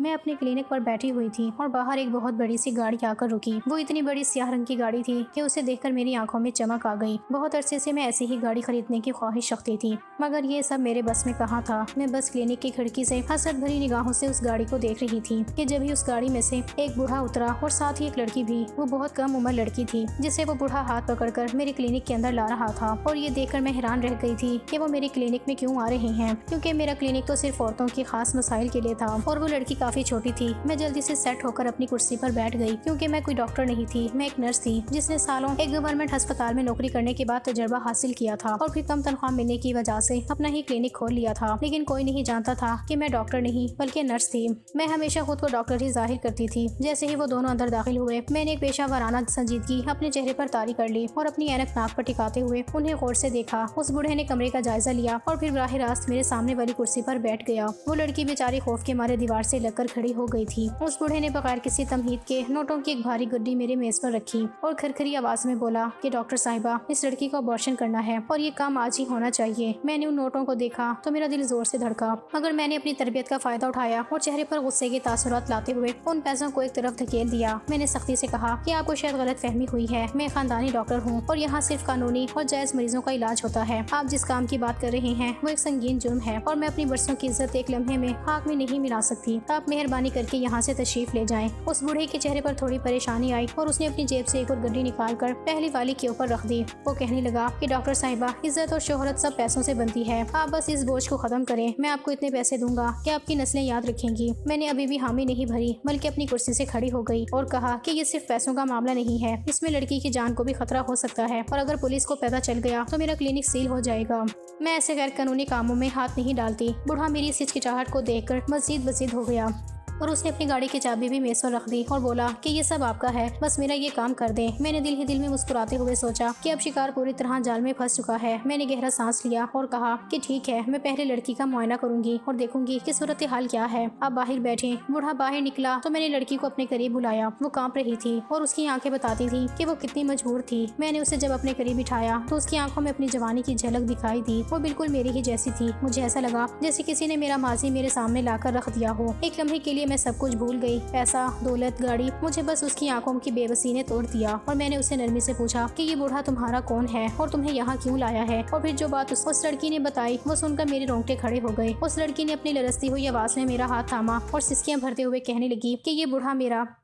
मैं अपने क्लिनिक पर बैठी हुई थी और बाहर एक बहुत बड़ी सी गाड़ी आकर रुकी। वो इतनी बड़ी स्याह रंग की गाड़ी थी कि उसे देखकर मेरी आंखों में चमक आ गई। बहुत अरसे से मैं ऐसी ही गाड़ी खरीदने की ख्वाहिश रखती थी, मगर ये सब मेरे बस में कहाँ था। मैं बस क्लिनिक की खिड़की से हसरत भरी निगाहों से उस गाड़ी को देख रही थी कि जब ही उस गाड़ी में से एक बूढ़ा उतरा और साथ ही एक लड़की भी। वो बहुत कम उम्र लड़की थी जिसे वो बूढ़ा हाथ पकड़कर मेरे क्लिनिक के अंदर ला रहा था। और ये देखकर मैं हैरान रह गई थी कि वो मेरे क्लिनिक में क्यों आ रहे हैं, क्योंकि मेरा क्लिनिक तो सिर्फ औरतों के खास मसाइल के लिए था और वो लड़की काफी छोटी थी। मैं जल्दी से सेट होकर अपनी कुर्सी पर बैठ गई, क्योंकि मैं कोई डॉक्टर नहीं थी, मैं एक नर्स थी जिसने सालों एक गवर्नमेंट अस्पताल में नौकरी करने के बाद तजुर्बा हासिल किया था और फिर कम तनख्वाह मिलने की वजह से अपना ही क्लिनिक खोल लिया था। लेकिन कोई नहीं जानता था कि मैं डॉक्टर नहीं बल्कि नर्स थी। मैं हमेशा खुद को डॉक्टर ही जाहिर करती थी। जैसे ही वो दोनों अंदर दाखिल हुए, मैंने एक पेशावराना संजीदगी अपने चेहरे पर तारी कर ली और अपनी ऐनक नाक पर टिकाते हुए उन्हें गौर से देखा। उस बूढ़े ने कमरे का जायजा लिया और फिर राह रास्त मेरे सामने वाली कुर्सी पर बैठ गया। वो लड़की बेचारी खौफ के मारे दीवार से लगकर खड़ी हो गई थी। उस बूढ़े ने बगैर किसी तमहीद के नोटों की एक भारी गड्डी मेरे मेज पर रखी और खरखरी आवाज में बोला कि डॉक्टर साहिबा, इस लड़की को अबॉर्शन करना है और ये काम आज ही होना चाहिए। मैंने उन नोटों को देखा तो मेरा दिल जोर से धड़का, मगर मैंने अपनी तरबियत का फायदा उठाया और चेहरे पर गुस्से के तासुरात लाते हुए उन पैसों को एक तरफ धकेल दिया। मैंने सख्ती से कहा कि आपको शायद गलत फहमी हुई है, मैं खानदानी डॉक्टर हूँ और यहाँ सिर्फ कानूनी और जायज मरीजों का इलाज होता है। आप जिस काम की बात कर रहे हैं वो एक संगीन जुर्म है और मैं अपनी बरसों की इज्जत एक लम्हे में खाक में नहीं मिला सकती। आप मेहरबानी करके यहाँ से तशरीफ ले जाएं। उस बूढ़े के चेहरे पर थोड़ी परेशानी आई और उसने अपनी जेब से एक और गड्डी निकालकर पहली वाली के ऊपर रख दी। वो कहने लगा कि डॉक्टर साहिबा, इज्जत और शोहरत सब पैसों से बनती है, आप बस इस बोझ को खत्म करें। मैं आपको इतने पैसे दूंगा कि आपकी नस्लें याद रखेंगी। मैंने अभी भी हामी नहीं भरी, बल्कि अपनी कुर्सी से खड़ी हो गई और कहा कि ये सिर्फ पैसों का मामला नहीं है, इसमें लड़की की जान को भी खतरा हो सकता है और अगर पुलिस को पता चल गया तो मेरा क्लिनिक सील हो जाएगा। मैं ऐसे गैर कानूनी कामों में हाथ नहीं डालती। बूढ़ा मेरी इस हिचकिचाहट को देखकर मजीद वसीद हो गया और उसने अपनी गाड़ी की चाबी भी मेज पर रख दी और बोला कि ये सब आपका है, बस मेरा ये काम कर दें। मैंने दिल ही दिल में मुस्कुराते हुए सोचा कि अब शिकार पूरी तरह जाल में फंस चुका है। मैंने गहरा सांस लिया और कहा कि ठीक है, मैं पहले लड़की का मुआयना करूंगी और देखूंगी कि सूरत हाल क्या है। आप बाहर बैठे। बूढ़ा बाहर निकला तो मैंने लड़की को अपने करीब बुलाया। वो कांप रही थी और उसकी आंखें बताती थी कि वो कितनी मजबूर थी। मैंने उसे जब अपने करीब बिठाया तो उसकी आंखों में अपनी जवानी की झलक दिखाई दी। वो बिल्कुल मेरी ही जैसी थी। मुझे ऐसा लगा जैसे किसी ने मेरा माजी मेरे सामने लाकर रख दिया हो। एक लम्हे के लिए मैं सब कुछ भूल गई, पैसा, दौलत, गाड़ी, मुझे बस उसकी आंखों की बेबसी ने तोड़ दिया। और मैंने उससे नरमी से पूछा कि ये बूढ़ा तुम्हारा कौन है और तुम्हें यहाँ क्यों लाया है। और फिर जो बात उस लड़की ने बताई वो सुनकर मेरे रोंगटे खड़े हो गए। उस लड़की ने अपनी लरसती हुई आवाज में मेरा हाथ थामा और सिसकियां भरते हुए कहने लगी कि ये बूढ़ा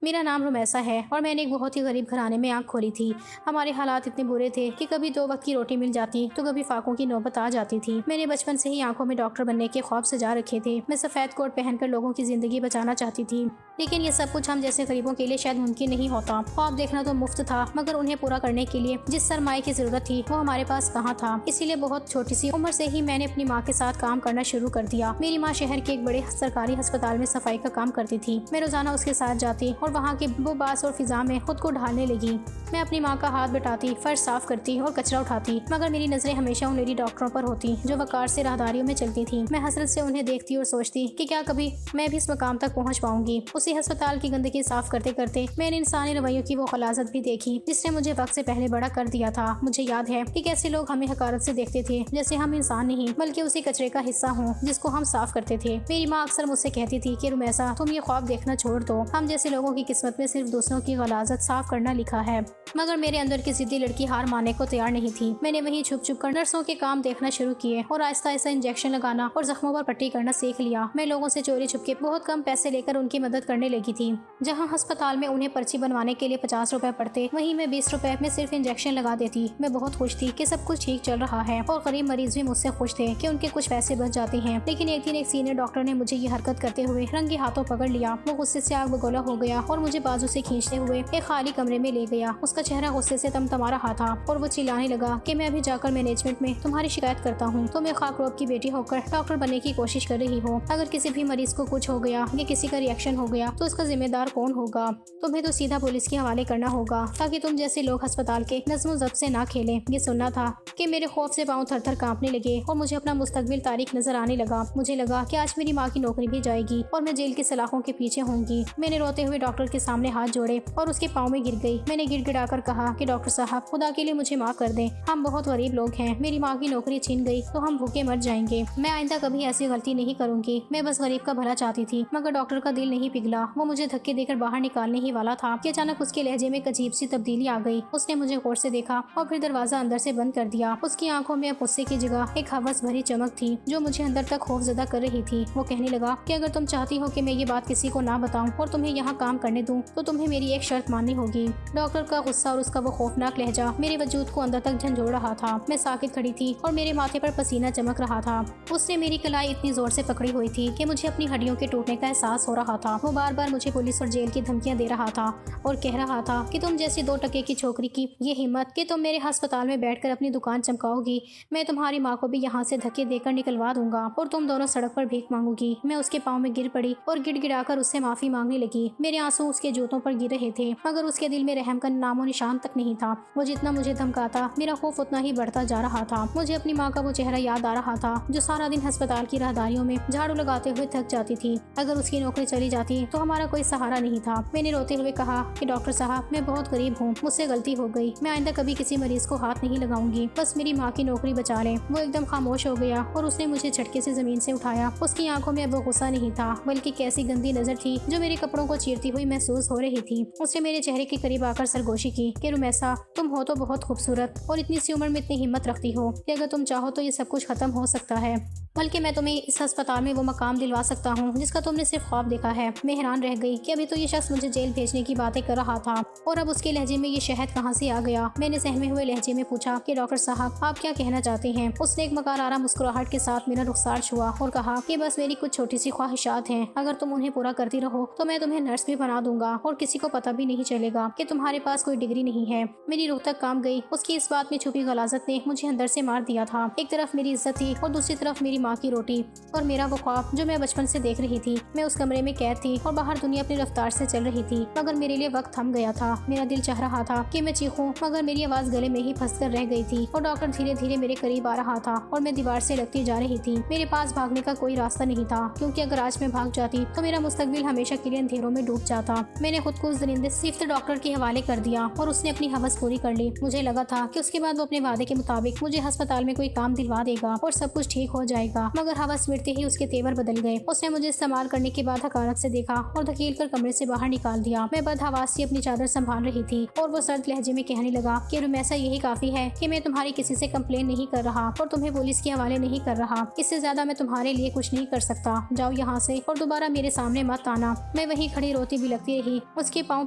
मेरा नाम रुमैसा है और मैंने एक बहुत ही गरीब घराने में आंख खोली थी। हमारे हालात इतने बुरे थे कि कभी 2 वक्त की रोटी मिल जाती तो कभी फाकों की नौबत आ जाती थी। मैंने बचपन से ही आंखों में डॉक्टर बनने के ख्वाब सजा रखे थे। मैं सफेद कोट पहनकर लोगों की जिंदगी बचाना चाहती थी, लेकिन ये सब कुछ हम जैसे गरीबों के लिए शायद मुमकिन नहीं होता। ख्वाब देखना तो मुफ्त था, मगर उन्हें पूरा करने के लिए जिस सरमाए की जरूरत थी वो हमारे पास कहाँ था। इसीलिए बहुत छोटी सी उम्र से ही मैंने अपनी माँ के साथ काम करना शुरू कर दिया। मेरी माँ शहर के एक बड़े सरकारी अस्पताल में सफाई का काम करती थी। मैं रोजाना उसके साथ जाती और वहाँ के बुबास और फिजा में खुद को ढालने लगी। मैं अपनी माँ का हाथ बटाती, फर्श साफ करती और कचरा उठाती, मगर मेरी नजरें हमेशा उन लेडी डॉक्टरों पर होती जो वकार से राहदारियों में चलती थी। मैं हसरत से उन्हें देखती और सोचती कि क्या कभी मैं भी इस मकाम तक पहुँच पाऊंगी। उसी अस्पताल की गंदगी साफ करते करते मैंने इंसानी रवैयों की वो खलाजत भी देखी जिसने मुझे वक्त से पहले बड़ा कर दिया था। मुझे याद है कि कैसे लोग हमें हकारत से देखते थे, जैसे हम इंसान नहीं बल्कि उसी कचरे का हिस्सा हों जिसको हम साफ करते थे। मेरी माँ अक्सर मुझसे कहती थी कि रुमैसा, तुम ये ख्वाब देखना छोड़ दो, हम जैसे लोगों की किस्मत में सिर्फ दूसरों की गलाजत साफ करना लिखा है। मगर मेरे अंदर की जिद्दी लड़की हार मानने को तैयार नहीं थी। मैंने वहीं छुप छुप कर नर्सों के काम देखना शुरू किए और आहिस्ता आहिस्ता इंजेक्शन लगाना और जख्मों पर पट्टी करना सीख लिया। मैं लोगों से चोरी छुप के बहुत कम पैसे लेकर उनकी मदद करने लगी थी। जहाँ अस्पताल में उन्हें पर्ची बनवाने के लिए 50 रुपए पड़ते, वहीं मैं 20 रुपए में सिर्फ इंजेक्शन लगा देती। मैं बहुत खुश थी कि सब कुछ ठीक चल रहा है और गरीब मरीज भी मुझसे खुश थे कि उनके कुछ पैसे बच जाते हैं। लेकिन एक दिन एक सीनियर डॉक्टर ने मुझे ये हरकत करते हुए रंगे हाथों पकड़ लिया। वो गुस्से से आग बगोला हो गया और मुझे बाजू से खींचते हुए एक खाली कमरे में ले गया। उसका चेहरा गुस्से से तमतमा रहा था और वो चिल्लाने लगा कि मैं अभी जाकर मैनेजमेंट में तुम्हारी शिकायत करता हूँ। तुम एक खाकरोब की बेटी होकर डॉक्टर बनने की कोशिश कर रही हो। अगर किसी भी मरीज को कुछ हो गया या किसी का रिएक्शन हो गया गया तो उसका जिम्मेदार कौन होगा? तुम्हें तो सीधा पुलिस के हवाले करना होगा ताकि तुम जैसे लोग अस्पताल के नज्मो ज़ब्त से ना खेलें। ये सुनना था कि मेरे खौफ से पाँव थर थर कांपने लगे और मुझे अपना मुस्तकबिल तारीख नजर आने लगा। मुझे लगा कि आज मेरी माँ की नौकरी भी जाएगी और मैं जेल की सलाखों के पीछे होंगी। मैंने रोते हुए डॉक्टर के सामने हाथ जोड़े और उसके पाँव में गिर गई। मैंने गिड़गिड़ाकर कहा कि डॉक्टर साहब, खुदा के लिए मुझे माफ कर दें, हम बहुत गरीब लोग हैं, मेरी माँ की नौकरी छीन गई तो हम भूखे मर जाएंगे। मैं आइंदा कभी ऐसी गलती नहीं करूंगी। मैं बस गरीब का भला चाहती थी। मगर डॉक्टर का दिल नहीं पिघला। वो मुझे धक्के देकर बाहर निकालने ही वाला था कि अचानक उसके लहजे में एक अजीब सी तब्दीली आ गई। उसने मुझे गौर से देखा और फिर दरवाजा अंदर से बंद कर दिया। उसकी आंखों में अब गुस्से की जगह एक हवस भरी चमक थी जो मुझे अंदर तक खौफजदा कर रही थी। वो कहने लगा कि अगर तुम चाहती हो कि मैं ये बात किसी को ना बताऊं और तुम्हें यहाँ काम करने दूं तो तुम्हें मेरी एक शर्त माननी होगी। डॉक्टर का गुस्सा और उसका वो खौफनाक लहजा मेरे वजूद को अंदर तक झंझोड़ रहा था। मैं साकित खड़ी थी और मेरे माथे पर पसीना चमक रहा था। उसने मेरी कलाई इतनी जोर से पकड़ी हुई थी कि मुझे अपनी हड्डियों के टूटने का एहसास हो रहा था। वो बार बार मुझे पुलिस और जेल की धमकियां दे रहा था और कह रहा था कि तुम जैसी 2 टके की छोकरी की ये हिम्मत कि तुम मेरे अस्पताल में बैठकर अपनी दुकान चमकाओगी, मैं तुम्हारी माँ को भी यहाँ से धक्के देकर निकलवा दूंगा और तुम दोनों सड़क पर भीख मांगोगी। मैं उसके पाँव में गिर पड़ी और गिड़गिड़ाकर उससे माफी मांगने लगी। मेरे आंसू उसके जूतों पर गिर रहे थे मगर उसके दिल में रहम का नामो निशान तक नहीं था। वो जितना मुझे धमकाता मेरा खौफ उतना ही बढ़ता जा रहा था। मुझे अपनी माँ का वो चेहरा याद आ रहा था जो सारा दिन अस्पताल की राहदारियों में झाड़ू लगाते हुए थक जाती थी। अगर उसकी नौकरी चली जाती तो हमारा कोई सहारा नहीं था। मैंने रोते हुए कहा कि डॉक्टर साहब, मैं बहुत गरीब हूँ, मुझसे गलती हो गई, मैं आइंदा कभी किसी मरीज को हाथ नहीं लगाऊंगी, बस मेरी माँ की नौकरी बचा लें। वो एकदम खामोश हो गया और उसने मुझे झटके से जमीन से उठाया। उसकी आंखों में अब वो गुस्सा नहीं था बल्कि कैसी गंदी नजर थी जो मेरे कपड़ों को चीरती हुई महसूस हो रही थी। उसने मेरे चेहरे के करीब आकर सरगोशी की कि रुमैसा, तुम हो तो बहुत खूबसूरत और इतनी सी उम्र में इतनी हिम्मत रखती हो कि अगर तुम चाहो तो ये सब कुछ खत्म हो सकता है, बल्कि मैं तुम्हें इस अस्पताल में वो मकाम दिलवा सकता हूँ जिसका तुमने सिर्फ ख्वाब देखा है। मैं हैरान रह गई कि अभी तो ये शख्स मुझे जेल भेजने की बातें कर रहा था और अब उसके लहजे में ये शहद कहाँ से आ गया। मैंने सहमे हुए लहजे में पूछा कि डॉक्टर साहब, आप क्या कहना चाहते हैं? उसने एक मकारारा मुस्कुराहट के साथ मेरा रुखसार छुआ और कहा कि बस मेरी कुछ छोटी सी ख्वाहिशात हैं, अगर तुम उन्हें पूरा करती रहो तो मैं तुम्हें नर्स भी बना दूंगा और किसी को पता भी नहीं चलेगा कि तुम्हारे पास कोई डिग्री नहीं है। मेरी रूह तक काम गई। उसकी इस बात में छुपी गलाजत ने मुझे अंदर से मार दिया था। एक तरफ मेरी इज्जत थी और दूसरी तरफ मेरी माँ की रोटी और मेरा वो ख्वाब जो मैं बचपन से देख रही थी। मैं उस कमरे में कैद थी और बाहर दुनिया अपनी रफ्तार से चल रही थी मगर मेरे लिए वक्त थम गया था। मेरा दिल चाह रहा था कि मैं चीखूं मगर मेरी आवाज गले में ही फंसकर रह गई थी और डॉक्टर धीरे धीरे मेरे करीब आ रहा था और मैं दीवार से लगती जा रही थी। मेरे पास भागने का कोई रास्ता नहीं था क्योंकि अगर आज मैं भाग जाती तो मेरा मुस्तकबिल हमेशा के लिए अंधेरों में डूब जाता। मैंने खुद को उस दरिंदे सिफ्त डॉक्टर के हवाले कर दिया और उसने अपनी हवस पूरी कर ली। मुझे लगा था कि उसके बाद वो अपने वादे के मुताबिक मुझे अस्पताल में कोई काम दिलवा देगा और सब कुछ ठीक हो जाएगा, मगर हवस मिटते ही उसके तेवर बदल गए। उसने मुझे इस्तेमाल करने के बाद हकारत से देखा और धकेल कर कमरे से बाहर निकाल दिया। मैं बदहवास से अपनी चादर संभाल रही थी और वो सर्द लहजे में कहने लगा कि रुमैसा, यही काफी है कि मैं तुम्हारी किसी से कंप्लेन नहीं कर रहा और तुम्हें पुलिस के हवाले नहीं कर रहा। इससे ज्यादा मैं तुम्हारे लिए कुछ नहीं कर सकता। जाओ यहाँ से और दोबारा मेरे सामने मत आना। मैं वहीं खड़ी रोती बिलखती रही। उसके पाँव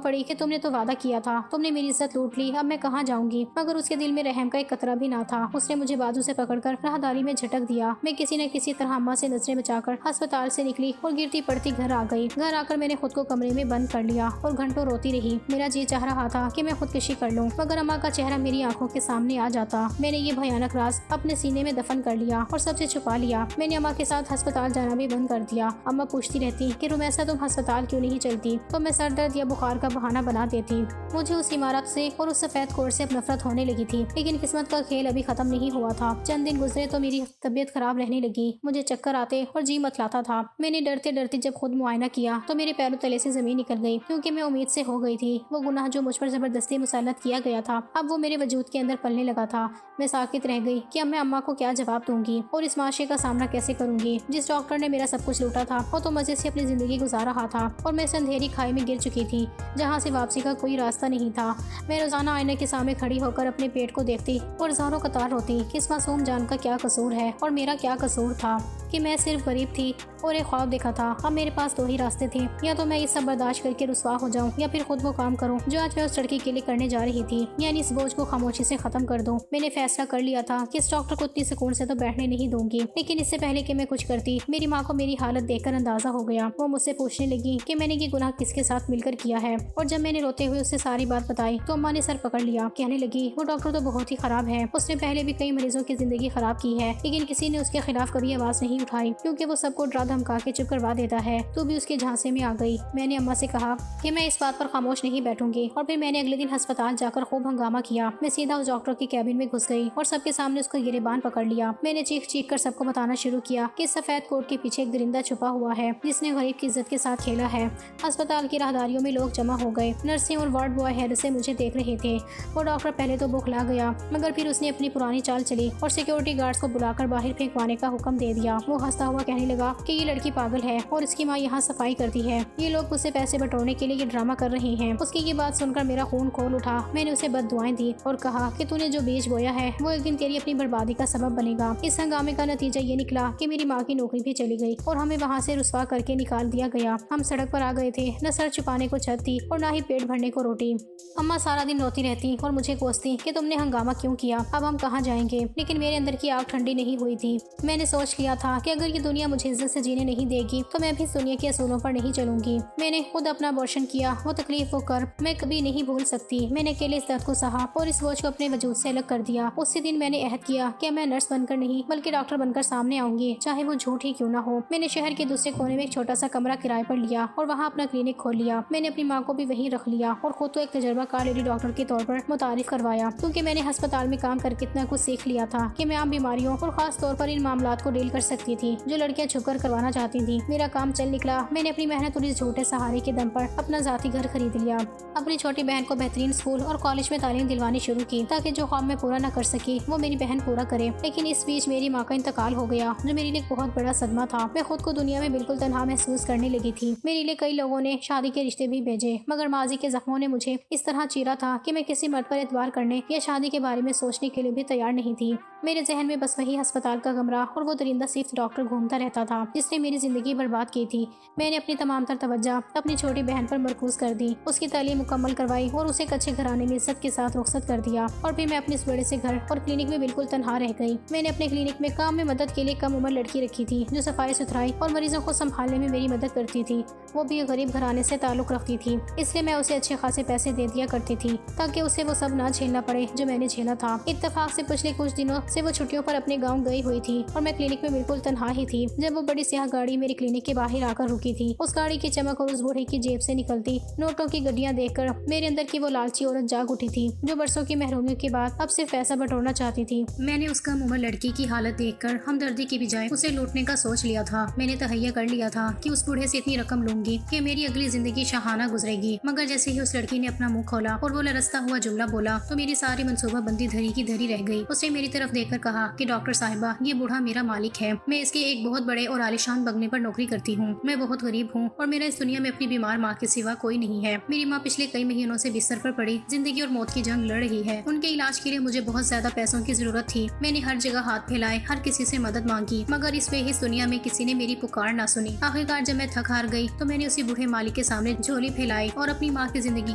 पड़ी कि तुमने तो वादा किया था, तुमने मेरी इज्जत लूट ली, अब मैं कहाँ जाऊंगी? मगर उसके दिल में रहम का एक कतरा भी ना था। उसने मुझे बाजू से पकड़कर राहदारी में झटक दिया। मैं किसी न किसी तरह अम्मा से नजरें बचाकर अस्पताल से निकली और गिरती पड़ती घर आ गई। घर आकर मैंने खुद को कमरे में बंद कर लिया और घंटों रोती रही। मेरा जी चाह रहा था कि मैं खुदकुशी कर लूं मगर अम्मा का चेहरा मेरी आंखों के सामने आ जाता। मैंने ये भयानक राज अपने सीने में दफन कर लिया और सबसे छुपा लिया। मैंने अम्मा के साथ अस्पताल जाना भी बंद कर दिया। अम्मा पूछती रहती कि रुमैसा, तुम अस्पताल क्यों नहीं चलती? तो मैं सर दर्द या बुखार का बहाना बना देती। मुझे उस इमारत से और उस सफेद कोट से अब नफरत होने लगी थी, लेकिन किस्मत का खेल अभी खत्म नहीं हुआ था। चंद दिन गुजरे तो मेरी तबीयत खराब रहने लगी। मुझे चक्कर आते और जी मतलाता था। मैंने डरते डरते जब खुद मुआयना किया तो मेरे पैरों तले से जमीन निकल गई क्योंकि मैं उम्मीद से हो गई थी। वो गुनाह जो मुझ पर जबरदस्ती मुसल्लत किया गया था अब वो मेरे वजूद के अंदर पलने लगा था। मैं साकित रह गई कि अब मैं अम्मा को क्या जवाब दूंगी और इस माशरे का सामना कैसे करूंगी। जिस डॉक्टर ने मेरा सब कुछ लूटा था वो तो मजे से अपनी जिंदगी गुजार रहा था और मैं इस अंधेरी खाई में गिर चुकी थी जहाँ से वापसी का कोई रास्ता नहीं था। मैं रोजाना आईने के सामने खड़ी होकर अपने पेट को देखती और ज़ारों कतार रोती कि इस मासूम जान का क्या कसूर है और मेरा क्या कसूर था कि मैं सिर्फ गरीब थी और एक ख्वाब देखा था। अब मेरे पास 2 ही रास्ते थे, या तो मैं ये सब बर्दाश्त करके रुसवा हो जाऊं या फिर खुद वो काम करूं जो आज मैं उस लड़की के लिए करने जा रही थी, यानी इस बोझ को खामोशी से खत्म कर दूं। मैंने फैसला कर लिया था कि इस डॉक्टर को इतनी सुकून से तो बैठने नहीं दूंगी, लेकिन इससे पहले कि मैं कुछ करती मेरी माँ को मेरी हालत देखकर अंदाजा हो गया। वो मुझसे पूछने लगी कि मैंने ये गुनाह किसके साथ मिलकर किया है और जब मैंने रोते हुए उससे सारी बात बताई तो अम्मा ने सर पकड़ लिया। कहने लगी वो डॉक्टर तो बहुत ही खराब है, उसने पहले भी कई मरीजों की जिंदगी खराब की है लेकिन किसी ने उसके खिलाफ कभी आवाज नहीं नहीं उठाई क्योंकि वो सबको डरा धमका के चुप करवा देता है। तू भी उसके झांसे में आ गई। मैंने अम्मा से कहा कि मैं इस बात पर खामोश नहीं बैठूंगी और फिर मैंने अगले दिन अस्पताल जाकर खूब हंगामा किया। मैं सीधा उस डॉक्टर के कैबिन में घुस गई और सबके सामने उसको गिरेबान पकड़ लिया। मैंने चीख चीख कर सबको बताना शुरू किया कि सफेद कोट के पीछे एक दरिंदा छुपा हुआ है जिसने गरीब की इज्जत के साथ खेला है। अस्पताल की राहदारियों में लोग जमा हो गए। नर्सें और वार्ड बॉय हैरत से मुझे देख रहे थे। वो डॉक्टर पहले तो बौखला गया मगर फिर उसने अपनी पुरानी चाल चली और सिक्योरिटी गार्ड्स को बुलाकर बाहर फेंकवाने का हुक्म दे दिया। वो हंसता हुआ कहने लगा कि ये लड़की पागल है और इसकी माँ यहाँ सफाई करती है। ये लोग उससे पैसे बटोरने के लिए ये ड्रामा कर रहे हैं। उसकी ये बात सुनकर मेरा खून खोल उठा। मैंने उसे बद्दुआएं दी और कहा कि तूने जो बीज बोया है वो एक दिन तेरी अपनी बर्बादी का सबब बनेगा। इस हंगामे का नतीजा ये निकला कि मेरी माँ की नौकरी भी चली गई और हमें वहाँ से रुस्वा करके निकाल दिया गया। हम सड़क पर आ गए थे। न सर छुपाने को छत थी और न ही पेट भरने को रोटी। अम्मा सारा दिन रोती रहती और मुझे कोसती कि तुमने हंगामा क्यों किया, अब हम कहाँ जाएंगे। लेकिन मेरे अंदर की आग ठंडी नहीं हुई थी। मैंने सोच लिया था कि अगर ये दुनिया मुझे इज्जत से जीने नहीं देगी तो मैं भी इस दुनिया के असूलों पर नहीं चलूंगी। मैंने खुद अपना अबॉर्शन किया। वो तकलीफ वो कर मैं कभी नहीं भूल सकती। मैंने अकेले इस दर्द को सहा और इस बोझ को अपने वजूद से अलग कर दिया। उसी दिन मैंने अहद किया कि मैं नर्स बनकर नहीं बल्कि डॉक्टर बनकर सामने आऊंगी, चाहे वो झूठ ही क्यों ना हो। मैंने शहर के दूसरे कोने में एक छोटा सा कमरा किराए पर लिया और वहाँ अपना क्लिनिक खोल लिया। मैंने अपनी माँ को भी वहीं रख लिया और खुद तो एक तजुर्बाकार लेडी डॉक्टर के तौर पर मुतारिफ करवाया क्योंकि मैंने अस्पताल में काम करके इतना कुछ सीख लिया था कि मैं आम बीमारियों और खास तौर पर इन मामलात को डील कर सकती थी जो लड़कियां छुपकर करवाना चाहती थी। मेरा काम चल निकला। मैंने अपनी मेहनत और इस झूठे सहारे के दम पर अपना जाती घर खरीद लिया। अपनी छोटी बहन को बेहतरीन स्कूल और कॉलेज में तालीम दिलवानी शुरू की ताकि जो ख्वाब मैं पूरा न कर सकी वो मेरी बहन पूरा करे। लेकिन इस बीच मेरी माँ का इंतकाल हो गया जो मेरे लिए बहुत बड़ा सदमा था। मैं खुद को दुनिया में बिल्कुल तन्हा महसूस करने लगी थी। मेरे लिए कई लोगों ने शादी के रिश्ते भी भेजे मगर माजी के जख्मों ने मुझे इस तरह चीरा था कि मैं किसी मर्द पर एतबार करने या शादी के बारे में सोचने के लिए भी तैयार नहीं थी। मेरे जहन में बस वही अस्पताल का कमरा और वो दरिंदा सिर्फ डॉक्टर घूमता रहता था जिसने मेरी जिंदगी बर्बाद की थी। मैंने अपनी तमाम तर तवज्जो अपनी छोटी बहन पर मरकूज कर दी। उसकी तालीम मुकम्मल करवाई और उसे एक अच्छे घराने में इज्जत के साथ रुखसत कर दिया और फिर मैं अपने इस बड़े से घर और क्लिनिक में बिल्कुल तनहा रह गई। मैंने अपने क्लिनिक में काम में मदद के लिए कम उम्र लड़की रखी थी जो सफाई सुथराई और मरीजों को संभालने में मेरी मदद करती थी। वो भी गरीब घराने से ताल्लुक रखती थी इसलिए मैं उसे अच्छे खासे पैसे दे दिया करती थी ताकि उसे वो सब ना झेलना पड़े जो मैंने झेला था। इत्तेफाक से पिछले कुछ दिनों से वो छुट्टियों पर अपने गाँव गई हुई थी और मैं क्लिनिक में बिल्कुल तनहा ही थी जब वो बड़ी स्याह गाड़ी मेरे क्लिनिक के बाहर आकर रुकी थी। उस गाड़ी की चमक और उस बूढ़े की जेब से निकलती नोटों की गड्डियां देखकर मेरे अंदर की वो लालची औरत जाग उठी थी जो बरसों की महरूमियों के बाद अब सिर्फ पैसा बटोरना चाहती थी। मैंने उस कम उम्र लड़की की हालत देखकर हमदर्दी की बजाय उसे लूटने का सोच लिया था। मैंने तहैया कर लिया था कि उस बूढ़े से इतनी रकम लूंगी कि मेरी अगली जिंदगी शाहाना गुजरेगी। मगर जैसे ही उस लड़की ने अपना मुंह खोला और वो लरसता हुआ जुमला बोला तो मेरी सारी मनसूबा बंदी धरी की धरी रह गई। उसने मेरी तरफ देखकर कहा कि डॉक्टर साहिबा ये बूढ़ा मेरा मालिक है। मैं इसके एक बहुत बड़े और आलिशान बंगले पर नौकरी करती हूँ। मैं बहुत गरीब हूँ और मेरा इस दुनिया में अपनी बीमार माँ के सिवा कोई नहीं है। मेरी माँ पिछले कई महीनों से बिस्तर पर पड़ी जिंदगी और मौत की जंग लड़ रही है। उनके इलाज के लिए मुझे बहुत ज्यादा पैसों की जरूरत थी। मैंने हर जगह हाथ फैलाए, हर किसी से मदद मांगी मगर इस बेहिस दुनिया में किसी ने मेरी पुकार ना सुनी। आखिरकार जब मैं थक हार गई तो मैंने उसी बूढ़े मालिक के सामने झोली फैलाई और अपनी माँ की जिंदगी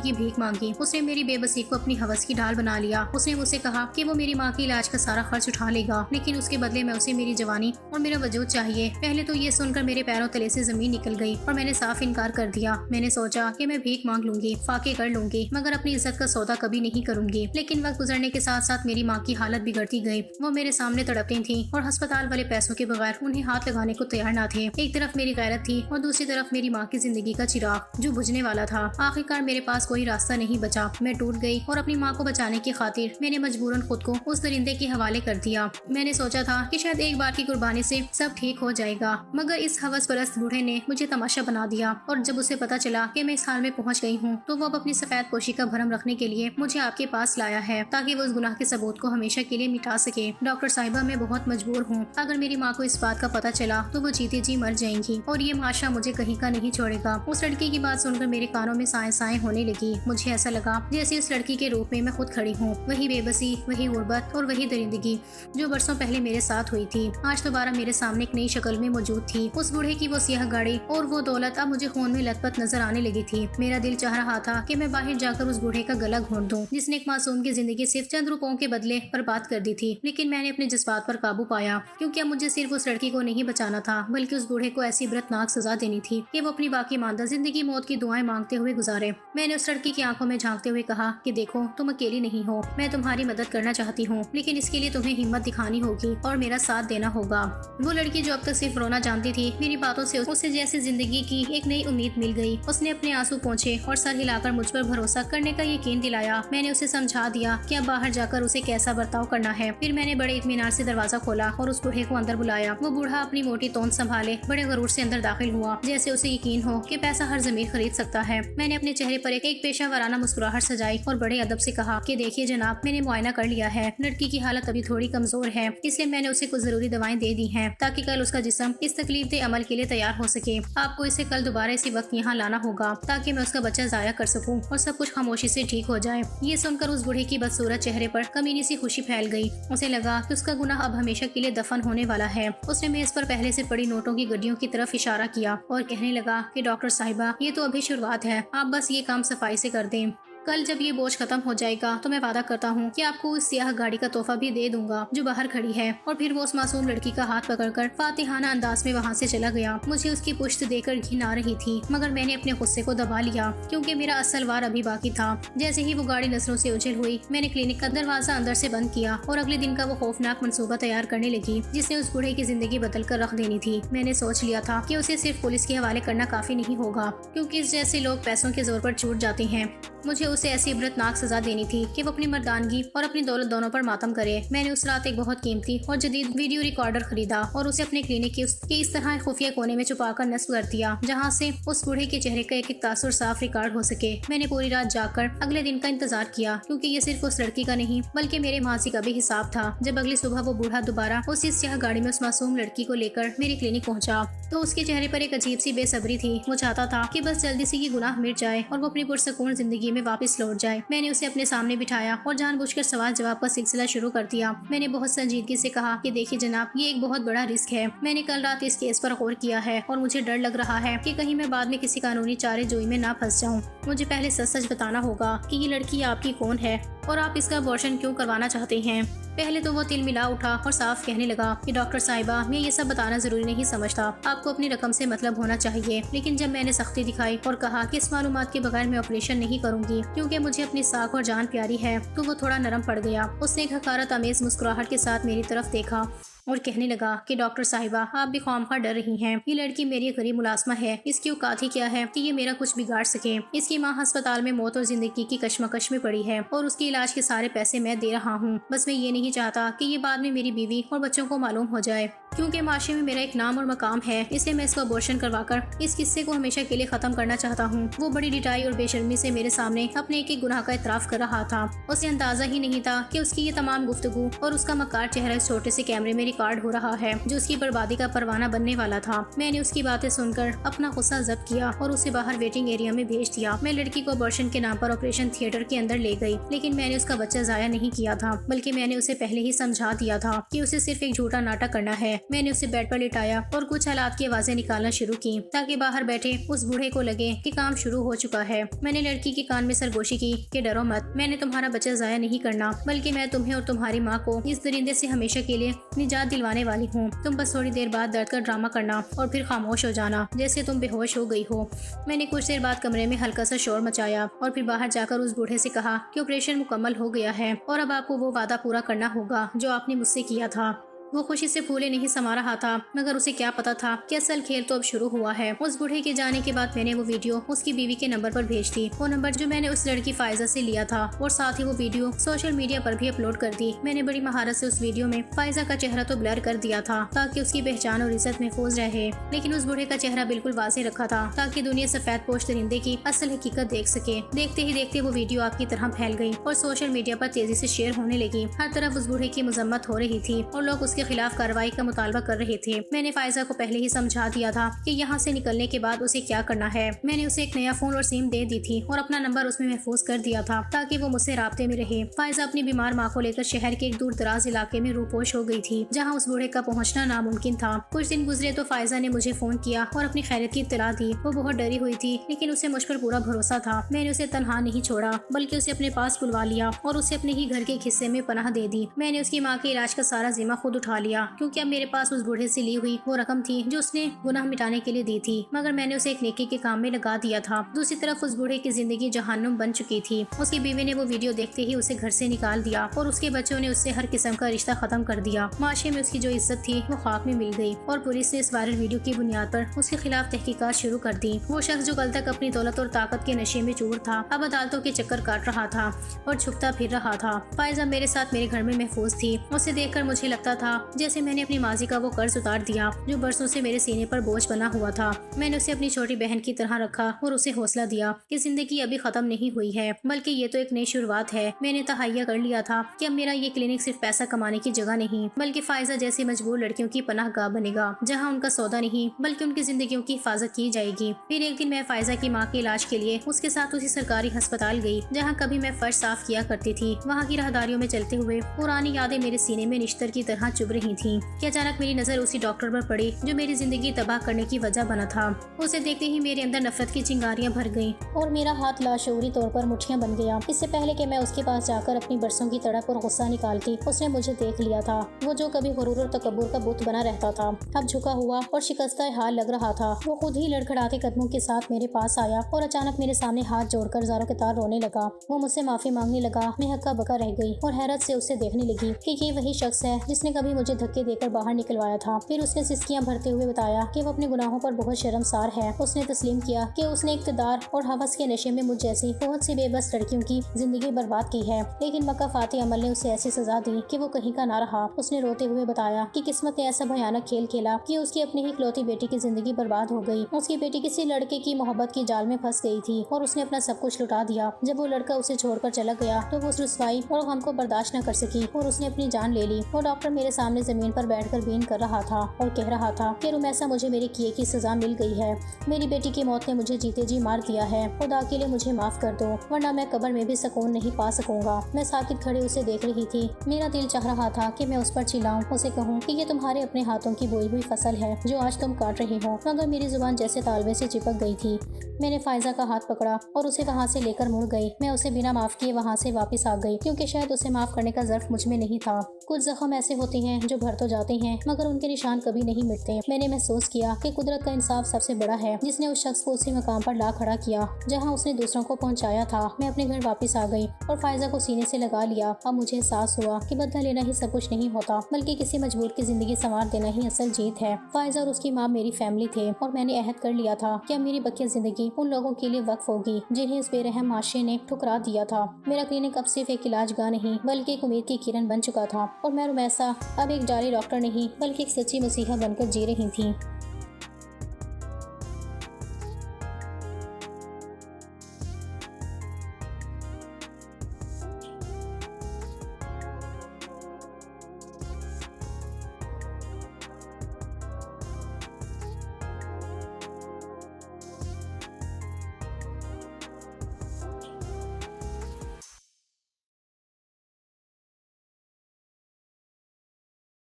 की भीख मांगी। उसने मेरी बेबसी को अपनी हवस की ढाल बना लिया। उसने मुझसे कहा कि वो मेरी माँ के इलाज का सारा खर्च उठा लेगा लेकिन उसके बदले में उसे मेरी जवानी और मेरा वजूद चाहिए। पहले तो ये सुनकर मेरे पैरों तले से जमीन निकल गई और मैंने साफ इनकार कर दिया। मैंने सोचा कि मैं भीख मांग लूंगी, फाके कर लूंगी मगर अपनी इज्जत का सौदा कभी नहीं करूंगी। लेकिन वक्त गुजरने के साथ साथ मेरी माँ की हालत बिगड़ती गई। वो मेरे सामने तड़पती थी और अस्पताल वाले पैसों के बगैर उन्हें हाथ लगाने को तैयार न थे। एक तरफ मेरी गैरत थी और दूसरी तरफ मेरी माँ की जिंदगी का चिराग जो बुझने वाला था। आखिरकार मेरे पास कोई रास्ता नहीं बचा। मैं टूट गई और अपनी माँ को बचाने की खातिर मैंने मजबूरन खुद को उस दरिंदे के हवाले कर दिया। मैंने सोचा था कि शायद एक बार की कुर्बानी से सब ठीक हो जाएगा मगर इस हवस परस्त बूढ़े ने मुझे तमाशा बना दिया और जब उसे पता चला कि मैं इस हाल में पहुंच गई हूँ तो वो अब अपनी सफेद पोशी का भरम रखने के लिए मुझे आपके पास लाया है ताकि वो उस गुनाह के सबूत को हमेशा के लिए मिटा सके। डॉक्टर साहिबा मैं बहुत मजबूर हूँ। अगर मेरी माँ को इस बात का पता चला तो वो जीते जी मर जाएंगी और ये माशा मुझे कहीं का नहीं छोड़ेगा। उस लड़की की बात सुनकर मेरे कानों में साए साए होने लगी। मुझे ऐसा लगा जैसे उस लड़की के रूप में मैं खुद खड़ी हूँ। वही बेबसी, वही गुर्बत और वही दरिंदगी जो बरसों पहले मेरे साथ हुई थी आज दोबारा मेरे सामने एक नई शक्ल में मौजूद थी। उस बूढ़े की वो सियाह गाड़ी और वो दौलत अब मुझे खून में लथपथ नजर आने लगी थी। मेरा दिल चाह रहा था कि मैं बाहर जाकर उस बूढ़े का गला घोंट दूं जिसने एक मासूम की जिंदगी सिर्फ चंद रुपयों के बदले बर्बाद कर दी थी। लेकिन मैंने अपने जज्बात पर काबू पाया क्योंकि अब मुझे सिर्फ उस लड़की को नहीं बचाना था बल्कि उस बूढ़े को ऐसी इबरतनाक सजा देनी थी कि वो अपनी बाकी मानदा जिंदगी मौत की दुआएं मांगते हुए गुजारे। मैंने उस लड़की की आंखों में झांकते हुए कहा कि देखो तुम अकेली नहीं हो, मैं तुम्हारी मदद करना चाहती हूँ लेकिन इसके लिए तुम्हें हिम्मत दिखानी होगी और मेरा साथ देना होगा। वो लड़की जो अब तक सिर्फ रोना जानती थी, मेरी बातों से उसे जैसे जिंदगी की एक नई उम्मीद मिल गई। उसने अपने आंसू पोंछे और सर हिलाकर मुझ पर भरोसा करने का यकीन दिलाया। मैंने उसे समझा दिया कि अब बाहर जाकर उसे कैसा बर्ताव करना है। फिर मैंने बड़े इत्मीनान से दरवाजा खोला और उस बूढ़े को अंदर बुलाया। वो बूढ़ा अपनी मोटी तोंद संभाले बड़े गरूर से अंदर दाखिल हुआ, जैसे उसे यकीन हो कि पैसा हर जमीन खरीद सकता है। मैंने अपने चेहरे पर एक पेशा वाराना मुस्कुराहट सजाई और बड़े अदब से कहा कि देखिए जनाब, मैंने मुआयना कर लिया है। लड़की की हालत अभी थोड़ी कमजोर है, इसलिए मैंने उसे कुछ जरूरी दवाएं दे दी हैं ताकि कल उसका जिस्म इस तकलीफ दे अमल के लिए तैयार हो सके। आपको इसे कल दोबारा इसी वक्त यहाँ लाना होगा ताकि मैं उसका बच्चा जाया कर सकूं और सब कुछ खामोशी से ठीक हो जाए। ये सुनकर उस बूढ़े की बदसूरत चेहरे पर कमीनी सी खुशी फैल गई। उसे लगा कि उसका गुनाह अब हमेशा के लिए दफन होने वाला है। उसने मेज पर पहले से पड़ी नोटों की गड्डियों की तरफ इशारा किया और कहने लगा कि डॉक्टर साहिबा, ये तो अभी शुरुआत है, आप बस ये काम सफाई से कर दें। कल जब ये बोझ खत्म हो जाएगा तो मैं वादा करता हूँ कि आपको उस सियाह गाड़ी का तोहफा भी दे दूंगा जो बाहर खड़ी है। और फिर वो उस मासूम लड़की का हाथ पकड़कर फातिहाना अंदाज में वहाँ से चला गया। मुझे उसकी पुश्त देकर घिन आ रही थी, मगर मैंने अपने गुस्से को दबा लिया क्योंकि मेरा असल वार अभी बाकी था। जैसे ही वो गाड़ी नजरों से उछल हुई, मैंने क्लिनिक का दरवाजा अंदर से बंद किया और अगले दिन का वो खौफनाक मंसूबा तैयार करने लगी जिसने उस बूढ़े की जिंदगी बदल कर रख देनी थी। मैंने सोच लिया था कि उसे सिर्फ पुलिस के हवाले करना काफी नहीं होगा, क्योंकि इस जैसे लोग पैसों के जोर पर छूट जाते हैं। मुझे उसे ऐसी इबरतनाक सजा देनी थी कि वो अपनी मर्दानगी और अपनी दौलत दोनों पर मातम करे। मैंने उस रात एक बहुत कीमती और जदीद वीडियो रिकॉर्डर खरीदा और उसे अपने क्लिनिक के इस तरह खुफिया कोने में छुपाकर नस्ब कर दिया जहाँ से उस बूढ़े के चेहरे का एक तासुर साफ रिकॉर्ड हो सके। मैंने पूरी रात जागकर अगले दिन का इंतजार किया, क्योंकि ये सिर्फ उस लड़की का नहीं बल्कि मेरे मासी का भी हिसाब था। जब अगली सुबह वो बूढ़ा दोबारा उसी स्याह गाड़ी में उस मासूम लड़की को लेकर मेरी क्लिनिक पहुंचा तो उसके चेहरे पर एक अजीब सी बेसब्री थी। वो चाहता था कि बस जल्दी से ये गुनाह मिट जाए और वो अपनी पुरसकून जिंदगी में वापस लौट जाए। मैंने उसे अपने सामने बिठाया और जानबूझकर सवाल जवाब का सिलसिला शुरू कर दिया। मैंने बहुत संजीदगी से कहा कि देखिए जनाब, ये एक बहुत बड़ा रिस्क है। मैंने कल रात इस केस पर गौर किया है और मुझे डर लग रहा है कि कहीं मैं बाद में किसी कानूनी चारे जोई में ना फंस जाऊं। मुझे पहले सच सच बताना होगा कि ये लड़की आपकी कौन है और आप इसका अबॉर्शन क्यों करवाना चाहते हैं। पहले तो वो तिल मिला उठा और साफ कहने लगा कि डॉक्टर साहिबा, मैं ये सब बताना जरूरी नहीं समझता, आपको अपनी रकम से मतलब होना चाहिए। लेकिन जब मैंने सख्ती दिखाई और कहा कि इस मालूमात के बगैर मैं ऑपरेशन नहीं करूंगी क्योंकि मुझे अपनी साख और जान प्यारी है, तो वो थोड़ा नरम पड़ गया। उसने एक हकारत अमेज मुस्कुराहट के साथ मेरी तरफ देखा और कहने लगा कि डॉक्टर साहिबा, आप भी ख्वामखा डर रही हैं। ये लड़की मेरी गरीब मुलाजमा है, इसकी औकात ही क्या है कि ये मेरा कुछ बिगाड़ सके। इसकी माँ अस्पताल में मौत और जिंदगी की कश्मकश में पड़ी है और उसके इलाज के सारे पैसे मैं दे रहा हूँ। बस मैं ये नहीं चाहता कि ये बाद में मेरी बीवी और बच्चों को मालूम हो जाए, क्योंकि माशरे में मेरा एक नाम और मकाम है। इसलिए मैं इसको अबॉर्शन करवाकर इस किस्से को हमेशा के लिए खत्म करना चाहता हूँ। वो बड़ी डिटाई और बेशर्मी से मेरे सामने अपने एक गुनाह का इतराफ कर रहा था। उसे अंदाजा ही नहीं था कि उसकी ये तमाम गुफ्तगू और उसका मक्कार चेहरा इस छोटे से कैमरे में रिकॉर्ड हो रहा है जो उसकी बर्बादी का परवाना बनने वाला था। मैंने उसकी बातें सुनकर अपना गुस्सा जब्त किया और उसे बाहर वेटिंग एरिया में भेज दिया। मैं लड़की को अबॉर्शन के नाम पर ऑपरेशन थिएटर के अंदर ले गई, लेकिन मैंने उसका बच्चा जाया नहीं किया था, बल्कि मैंने उसे पहले ही समझा दिया था कि उसे सिर्फ एक झूठा नाटक करना है। मैंने उसे बेड पर लिटाया और कुछ हालात की आवाजें निकालना शुरू की ताकि बाहर बैठे उस बूढ़े को लगे कि काम शुरू हो चुका है। मैंने लड़की के कान में सरगोशी की कि डरो मत, मैंने तुम्हारा बच्चा जाया नहीं करना, बल्कि मैं तुम्हें और तुम्हारी माँ को इस दरिंदे से हमेशा के लिए निजात दिलवाने वाली हूँ। तुम बस थोड़ी देर बाद दर्द का ड्रामा करना और फिर खामोश हो जाना जैसे तुम बेहोश हो गई हो। मैंने कुछ देर बाद कमरे में हल्का सा शोर मचाया और फिर बाहर जाकर उस बूढ़े से कहा कि ऑपरेशन मुकम्मल हो गया है और अब आपको वो वादा पूरा करना होगा जो आपने मुझसे किया था। वो खुशी से फूले नहीं समा रहा था, मगर उसे क्या पता था कि असल खेल तो अब शुरू हुआ है। उस बूढ़े के जाने के बाद मैंने वो वीडियो उसकी बीवी के नंबर पर भेज दी, वो नंबर जो मैंने उस लड़की फायजा से लिया था, और साथ ही वो वीडियो सोशल मीडिया पर भी अपलोड कर दी। मैंने बड़ी महारत से उस वीडियो में फायजा का चेहरा तो ब्लर कर दिया था ताकि उसकी पहचान और इज्जत महफूज रहे, लेकिन उस बूढ़े का चेहरा बिल्कुल वाज़ेह रखा था ताकि दुनिया सफेद पोश दरिंदे की असल हकीकत देख सके। देखते ही देखते वो वीडियो आग की तरह फैल गई और सोशल मीडिया पर तेजी से शेयर होने लगी। हर तरफ उस बूढ़े की मजम्मत हो रही थी और लोग उसके खिलाफ कार्रवाई का मुतालबा कर रहे थे। मैंने फायजा को पहले ही समझा दिया था कि यहाँ से निकलने के बाद उसे क्या करना है। मैंने उसे एक नया फोन और सिम दे दी थी और अपना नंबर उसमें महफूज कर दिया था ताकि वो मुझसे राब्ते में रहे। फायजा अपनी बीमार माँ को लेकर शहर के एक दूर दराज इलाके में रूपोश हो गई थी, जहाँ उस बूढ़े का पहुँचना नामुमकिन था। कुछ दिन गुजरे तो फायजा ने मुझे फोन किया और अपनी खैरियत की इत्तला दी। वो बहुत डरी हुई थी, लेकिन उसे मुझ पर पूरा भरोसा था। मैंने उसे तनहा नहीं छोड़ा, बल्कि उसे अपने पास बुलवा लिया और उसे अपने ही घर के एक हिस्से में पनाह दे दी। मैंने उसकी माँ के इलाज का सारा जिम्मा खुद उठा लिया, क्योंकि अब मेरे पास उस बूढ़े से ली हुई वो रकम थी जो उसने गुनाह मिटाने के लिए दी थी, मगर मैंने उसे एक नेकी के काम में लगा दिया था। दूसरी तरफ उस बूढ़े की जिंदगी जहन्नुम बन चुकी थी। उसकी बीवी ने वो वीडियो देखते ही उसे घर से निकाल दिया और उसके बच्चों ने उससे हर किस्म का रिश्ता खत्म कर दिया। माशरे में उसकी जो इज्जत थी वो खाक में मिल गई और पुलिस ने इस वायरल वीडियो की बुनियाद पर उसके खिलाफ तहकीकात शुरू कर दी। वो शख्स जो कल तक अपनी दौलत और ताकत के नशे में चूर था, अब अदालतों के चक्कर काट रहा था और छुपता फिर रहा था। फायजा मेरे साथ मेरे घर में महफूज थी। उसे देखकर मुझे लगता था जैसे मैंने अपनी माजी का वो कर्ज उतार दिया जो बरसों से मेरे सीने पर बोझ बना हुआ था। मैंने उसे अपनी छोटी बहन की तरह रखा और उसे हौसला दिया कि जिंदगी अभी खत्म नहीं हुई है, बल्कि ये तो एक नई शुरुआत है। मैंने तहैया कर लिया था कि अब मेरा ये क्लिनिक सिर्फ पैसा कमाने की जगह नहीं, बल्कि फायजा जैसी मजबूर लड़कियों की पनाहगाह बनेगा, जहाँ उनका सौदा नहीं बल्कि उनकी जिंदगियों की हिफाजत की जाएगी। फिर एक दिन मैं फायजा की माँ के इलाज के लिए उसके साथ उसी सरकारी अस्पताल गई जहाँ कभी मैं फर्श साफ किया करती थी। वहाँ की राहदारियों में चलते हुए पुरानी यादें मेरे सीने में निश्तर की तरह चुभ रही थी कि अचानक मेरी नजर उसी डॉक्टर पर पड़ी जो मेरी जिंदगी तबाह करने की वजह बना था। उसे देखते ही मेरे अंदर नफरत की चिंगारियां भर गईं और मेरा हाथ लाशऊरी तौर पर मुठ्ठियां बन गया। इससे पहले कि मैं उसके पास जाकर अपनी बरसों की तड़प और गुस्सा निकालती, उसने मुझे देख लिया था। वो जो कभी गुरूर और तकब्बुर का बुत बना रहता था, अब झुका हुआ और शिकस्ता हाल लग रहा था। वो खुद ही लड़खड़ाते कदमों के साथ मेरे पास आया और अचानक मेरे सामने हाथ जोड़कर ज़ारों के तार रोने लगा। वो मुझसे माफी मांगने लगा। मैं हक्का बक्का रह गई और हैरत से उसे देखने लगी कि ये वही शख्स है जिसने कभी मुझे धक्के देकर बाहर निकलवाया था। फिर उसने सिसकियां भरते हुए बताया कि वो अपने गुनाहों पर बहुत शर्मसार है। उसने तस्लीम किया कि उसने इक़्तिदार और हवस के नशे में मुझ जैसी बहुत सी बेबस लड़कियों की जिंदगी बर्बाद की है, लेकिन मकाफाती अमल ने उसे ऐसी सजा दी कि वो कहीं का ना रहा। उसने रोते हुए बताया कि किस्मत ने ऐसा भयानक खेल खेला कि उसकी अपनी ही इकलौती बेटी की जिंदगी बर्बाद हो गई। उसकी बेटी किसी लड़के की मोहब्बत की जाल में फंस गई थी और उसने अपना सब कुछ लुटा दिया। जब वो लड़का उसे छोड़कर चला गया तो वो उस रुसवाई और गम को बर्दाश्त न कर सकी और उसने अपनी जान ले ली। वो डॉक्टर मेरे सामने जमीन पर बैठकर बीन कर रहा था और कह रहा था कि रुमैसा, मुझे मेरे किए की सजा मिल गई है। मेरी बेटी की मौत ने मुझे जीते जी मार दिया है। खुदा के लिए मुझे माफ कर दो, वरना मैं कब्र में भी सुकून नहीं पा सकूंगा। मैं साकित खड़े उसे देख रही थी। मेरा दिल चाह रहा था कि मैं उस पर चिल्लाऊं, उसे कहूं कि ये तुम्हारे अपने हाथों की बोई हुई फसल है जो आज तुम काट रही हो, मगर मेरी जुबान जैसे तालवे से चिपक गई थी। मैंने फायजा का हाथ पकड़ा और उसे वहाँ से लेकर मुड़ गई। मैं उसे बिना माफ किए वहाँ से वापस आ गई, क्योंकि शायद उसे माफ करने का ज़र्फ मुझ में नहीं था। कुछ जख्म ऐसे होते हैं जो भर तो जाते हैं मगर उनके निशान कभी नहीं मिटते। मैंने महसूस किया कि कुदरत का इंसाफ सबसे बड़ा है, जिसने उस शख्स को उसी मकाम पर ला खड़ा किया जहाँ उसने दूसरों को पहुँचाया था। मैं अपने घर वापस आ गई और फायजा को सीने से लगा लिया। अब मुझे एहसास हुआ कि बदला लेना ही सब कुछ नहीं होता, बल्कि किसी मजबूर की जिंदगी संवार देना ही असल जीत है। फायजा और उसकी माँ मेरी फैमिली थे और मैंने अहद कर लिया था कि अब मेरी बकिया जिंदगी उन लोगों के लिए वक्फ होगी जिन्हें इस बेरहम माशरे ने ठुकरा दिया था। मेरा क्लिनिक अब सिर्फ एक इलाजगाह नहीं बल्कि एक उम्मीद की किरण बन चुका था और मैं रुमैसा अब एक जाली डॉक्टर नहीं बल्कि एक सच्ची मसीहा बनकर जी रही थी।